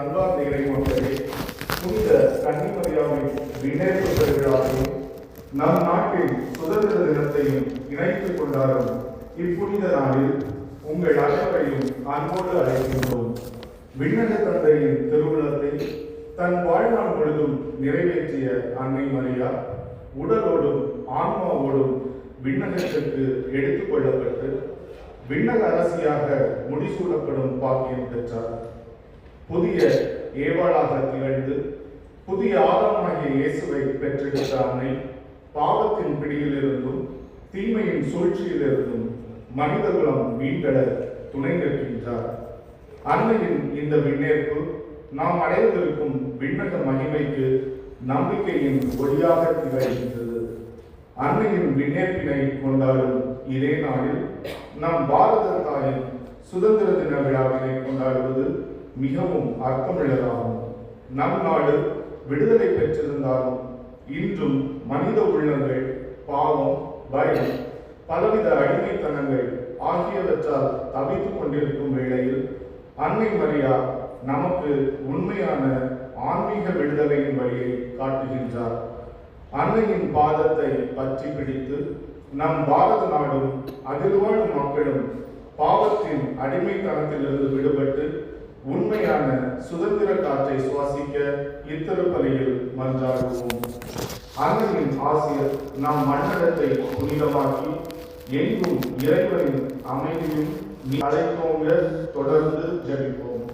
அன்பார்ந்த இறைமக்களே, புனித கன்னிமரியாவின் விண்ணேற்பு பெருவிழாவையும் நம் நாட்டின் சுதந்திர தினத்தையும் இணைத்துக் கொண்டாடும் இப்புனித நாளில் உங்கள் அனைவரையும் அன்போடு அழைக்கின்றோம். விண்ணக தந்தையின் திருவுளத்தை தன் வாழ்நாள் முழுதும் நிறைவேற்றிய அன்னை மரியா உடலோடும் ஆன்மாவோடும் விண்ணகத்திற்கு எடுத்துக் கொள்ளப்பட்டு விண்ணக அரசியாக முடிசூடப்படும் பாக்கியம் பெற்றார். புதிய ஏவாளாக திகழ்ந்து புதிய ஆதாமாகிய இயேசுவை பெற்றெடுத்த அன்னை பாவத்தின் பிடியிலிருந்தும் தீமையின் சூழ்ச்சியிலிருந்தும் மனிதகுலம் மீண்டெழ துணை நிற்கின்றார். அன்னையின் இந்த விண்ணேற்பு நாம் அடைவதற்கும் விண்ணக மகிமைக்கு நம்பிக்கையின் ஒளியாக திகழ்கின்றது. அன்னையின் விண்ணேற்பினை கொண்டாடும் இதே நாளில் நம் பாரத தாயின் சுதந்திர தின விழாவினை கொண்டாடுவது மிகவும் அர்த்தமுள்ளதாகும். நம் நாடு விடுதலை பெற்றிருந்தாலும் இன்றும் மனித உள்ளங்கள் பாவம், பயம், பலவித அடிமைத்தனங்கள் ஆகியவற்றால் தவித்துக் கொண்டிருக்கும் வேளையில் அன்னை மரியா நமக்கு உண்மையான ஆன்மீக விடுதலையின் வழியை காட்டுகின்றார். அன்னையின் பாதத்தை பற்றி பிடித்து நம் பாரத நாடும் அதில் வாழும் மக்களும் பாவத்தின் அடிமைத்தனத்திலிருந்து விடுபட்டு உண்மையான சுதந்திர காற்றை சுவாசிக்க இத்திருப்பலியில் மன்றாடுவோம். அன்னையின் ஆசிரியர் நம் மண்ணடத்தை புனிதமாக்கி எங்கும் இறைவனின் அமைதியும் அழைத்தோங்க தொடர்ந்து ஜெபிப்போம்.